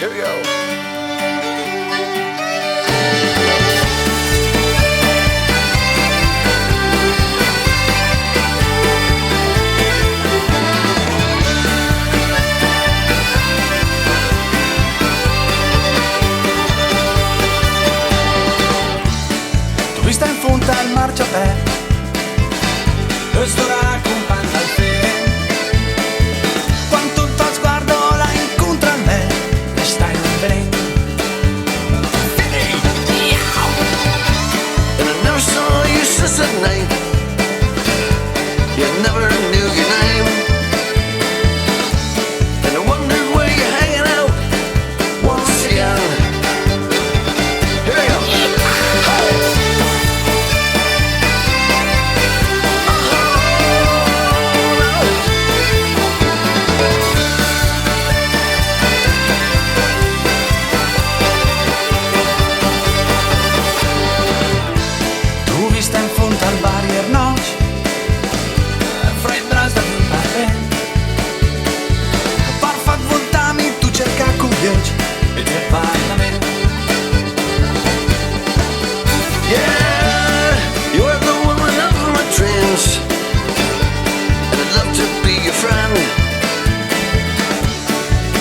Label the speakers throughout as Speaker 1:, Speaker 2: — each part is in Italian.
Speaker 1: Here we go.
Speaker 2: Tu vista in fundo al marciapè, questo era cumpagn al velén. Quanto il tuo sguardo la incontra a me, e stai un velén.
Speaker 1: And I never saw you since that night. You never knew your name. And I wondered where you're hanging out once again. Here we go.
Speaker 2: Tu vista in fondo al barrier nòcc, fra i braç de parbén. Per Vad Vuc tu cercaa cumpagn e adattamento.
Speaker 1: Yeah, you are the woman of my dreams, and I'd love to be your friend.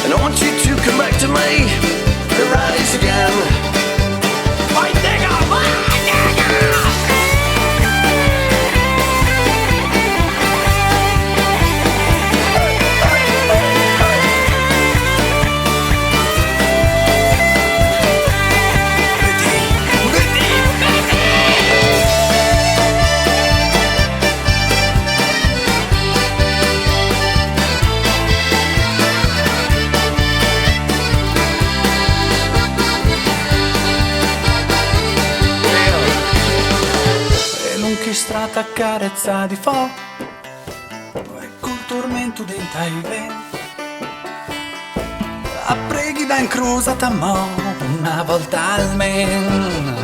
Speaker 1: And I want you to come back to me, the rise again.
Speaker 2: Vai nega, vai nega! Che straad acarezzaa di fuoco e col turmentu denta velén. A preghi da incrusat a mo una volta almen.